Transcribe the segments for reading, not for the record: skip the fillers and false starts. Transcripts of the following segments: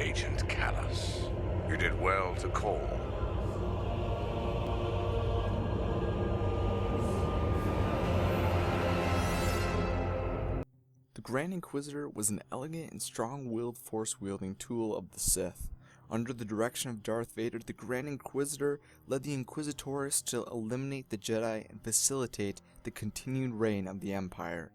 Agent Callus. You did well to call. The Grand Inquisitor was an elegant and strong-willed force-wielding tool of the Sith. Under the direction of Darth Vader, the Grand Inquisitor led the Inquisitors to eliminate the Jedi and facilitate the continued reign of the Empire.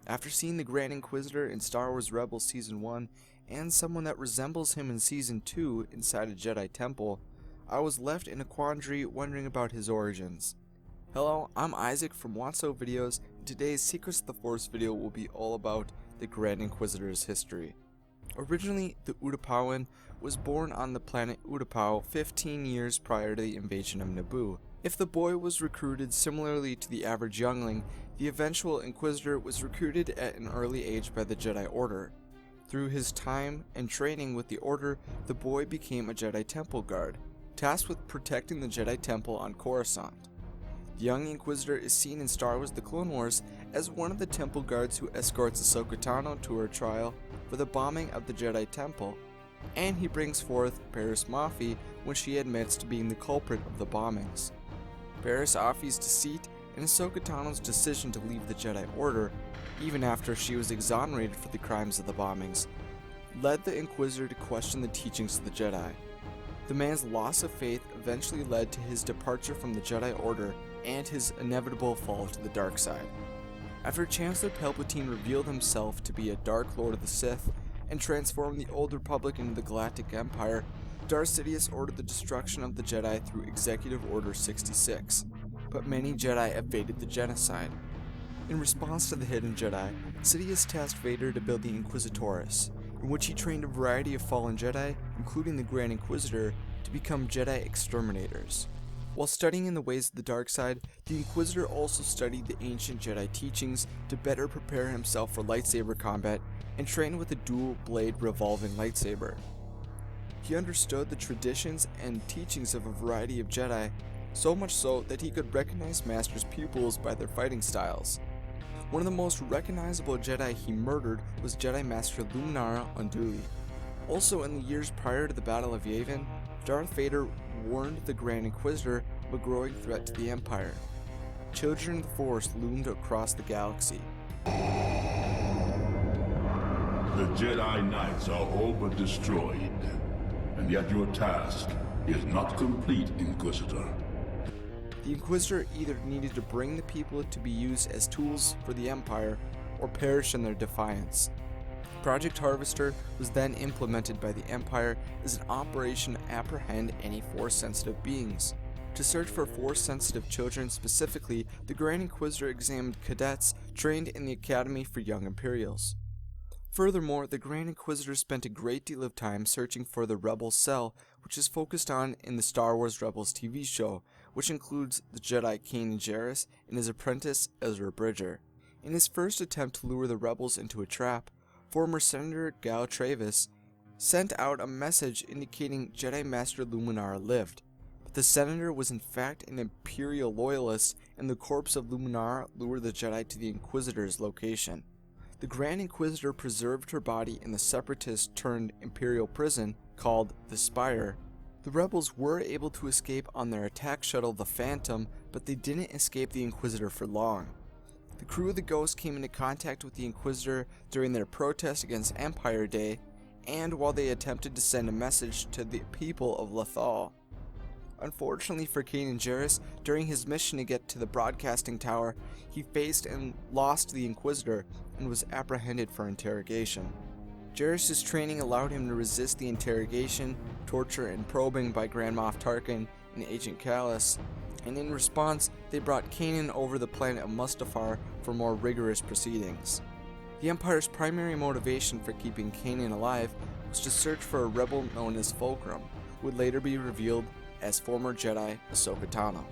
After seeing the Grand Inquisitor in Star Wars Rebels Season 1, and someone that resembles him in Season 2 inside a Jedi temple, I was left in a quandary wondering about his origins. Hello, I'm Isaac from Wotso videos, and today's Secrets of the Force video will be all about the Grand Inquisitor's history. Originally, the Utapauan was born on the planet Utapau 15 years prior to the invasion of Naboo. If the boy was recruited similarly to the average youngling, the eventual Inquisitor was recruited at an early age by the Jedi Order. Through his time and training with the Order, the boy became a Jedi Temple guard, tasked with protecting the Jedi Temple on Coruscant. The young Inquisitor is seen in Star Wars The Clone Wars as one of the Temple guards who escorts Ahsoka Tano to her trial for the bombing of the Jedi Temple, and he brings forth Barriss Offee when she admits to being the culprit of the bombings. Barriss Offee's deceit and Ahsoka Tano's decision to leave the Jedi Order, even after she was exonerated for the crimes of the bombings, led the Inquisitor to question the teachings of the Jedi. The man's loss of faith eventually led to his departure from the Jedi Order and his inevitable fall to the dark side. After Chancellor Palpatine revealed himself to be a Dark Lord of the Sith and transformed the Old Republic into the Galactic Empire, Darth Sidious ordered the destruction of the Jedi through Executive Order 66, but many Jedi evaded the genocide. In response to the Hidden Jedi, Sidious tasked Vader to build the Inquisitors, in which he trained a variety of fallen Jedi, including the Grand Inquisitor, to become Jedi exterminators. While studying in the ways of the dark side, the Inquisitor also studied the ancient Jedi teachings to better prepare himself for lightsaber combat and trained with a dual-blade revolving lightsaber. He understood the traditions and teachings of a variety of Jedi, so much so that he could recognize Master's pupils by their fighting styles. One of the most recognizable Jedi he murdered was Jedi Master Luminara Unduli. Also, in the years prior to the Battle of Yavin, Darth Vader warned the Grand Inquisitor of a growing threat to the Empire. Children of the Force loomed across the galaxy. The Jedi Knights are all but destroyed, and yet your task is not complete, Inquisitor. The Inquisitor either needed to bring the people to be used as tools for the Empire, or perish in their defiance. Project Harvester was then implemented by the Empire as an operation to apprehend any Force-sensitive beings. To search for Force-sensitive children specifically, the Grand Inquisitor examined cadets trained in the Academy for Young Imperials. Furthermore, the Grand Inquisitor spent a great deal of time searching for the Rebel Cell, which is focused on in the Star Wars Rebels TV show, which includes the Jedi Kanan Jarrus and his apprentice Ezra Bridger. In his first attempt to lure the rebels into a trap, former Senator Gal Travis sent out a message indicating Jedi Master Luminara lived, but the Senator was in fact an Imperial loyalist, and the corpse of Luminara lured the Jedi to the Inquisitor's location. The Grand Inquisitor preserved her body in the Separatist-turned-Imperial prison called the Spire. The rebels were able to escape on their attack shuttle, the Phantom, but they didn't escape the Inquisitor for long. The crew of the Ghost came into contact with the Inquisitor during their protest against Empire Day, and while they attempted to send a message to the people of Lothal. Unfortunately for Kanan Jarrus, during his mission to get to the broadcasting tower, he faced and lost the Inquisitor and was apprehended for interrogation. Jarrus' training allowed him to resist the interrogation, torture, and probing by Grand Moff Tarkin and Agent Callus, and in response, they brought Kanan over the planet of Mustafar for more rigorous proceedings. The Empire's primary motivation for keeping Kanan alive was to search for a rebel known as Fulcrum, who would later be revealed as former Jedi Ahsoka Tano.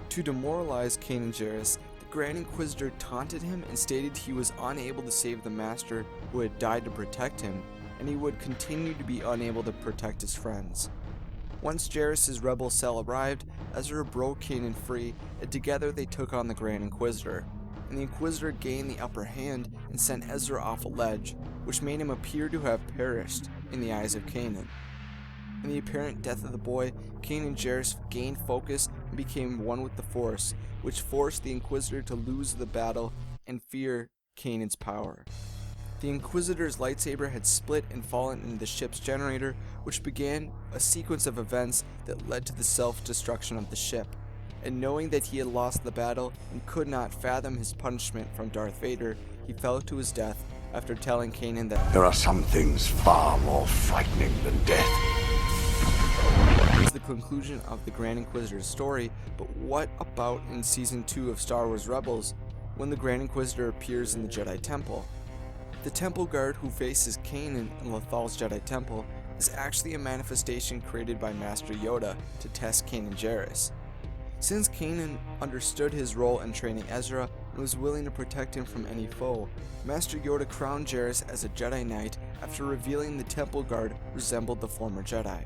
To demoralize Kanan Jarrus, the Grand Inquisitor taunted him and stated he was unable to save the Master who had died to protect him, and he would continue to be unable to protect his friends. Once Jarrus' rebel cell arrived, Ezra broke Kanan free, and together they took on the Grand Inquisitor, and the Inquisitor gained the upper hand and sent Ezra off a ledge, which made him appear to have perished, in the eyes of Kanan. In the apparent death of the boy, Kanan Jarrus gained focus and became one with the Force, which forced the Inquisitor to lose the battle and fear Kanan's power. The Inquisitor's lightsaber had split and fallen into the ship's generator, which began a sequence of events that led to the self-destruction of the ship. And knowing that he had lost the battle and could not fathom his punishment from Darth Vader, he fell to his death after telling Kanan that There are some things far more frightening than death. This is the conclusion of the Grand Inquisitor's story. But what about in Season 2 of Star Wars Rebels, when the Grand Inquisitor appears in the Jedi Temple? The Temple Guard who faces Kanan in Lethal's Jedi Temple is actually a manifestation created by Master Yoda to test Kanan Jarrus. Since Kanan understood his role in training Ezra and was willing to protect him from any foe, Master Yoda crowned Jarrus as a Jedi Knight after revealing the Temple Guard resembled the former Jedi.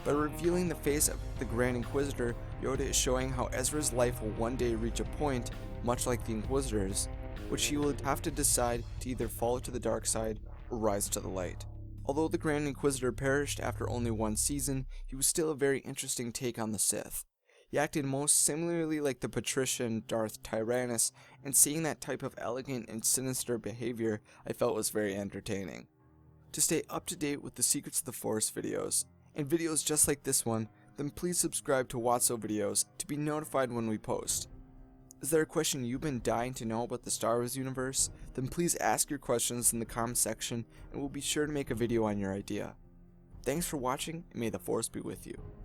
By revealing the face of the Grand Inquisitor, Yoda is showing how Ezra's life will one day reach a point, much like the Inquisitor's, which he will have to decide to either fall to the dark side or rise to the light. Although the Grand Inquisitor perished after only one season, he was still a very interesting take on the Sith. He acted most similarly like the patrician Darth Tyrannus, and seeing that type of elegant and sinister behavior I felt was very entertaining. To stay up to date with the Secrets of the Force videos, and videos just like this one, then please subscribe to Wotso videos to be notified when we post. Is there a question you've been dying to know about the Star Wars universe? Then please ask your questions in the comment section and we'll be sure to make a video on your idea. Thanks for watching and may the Force be with you.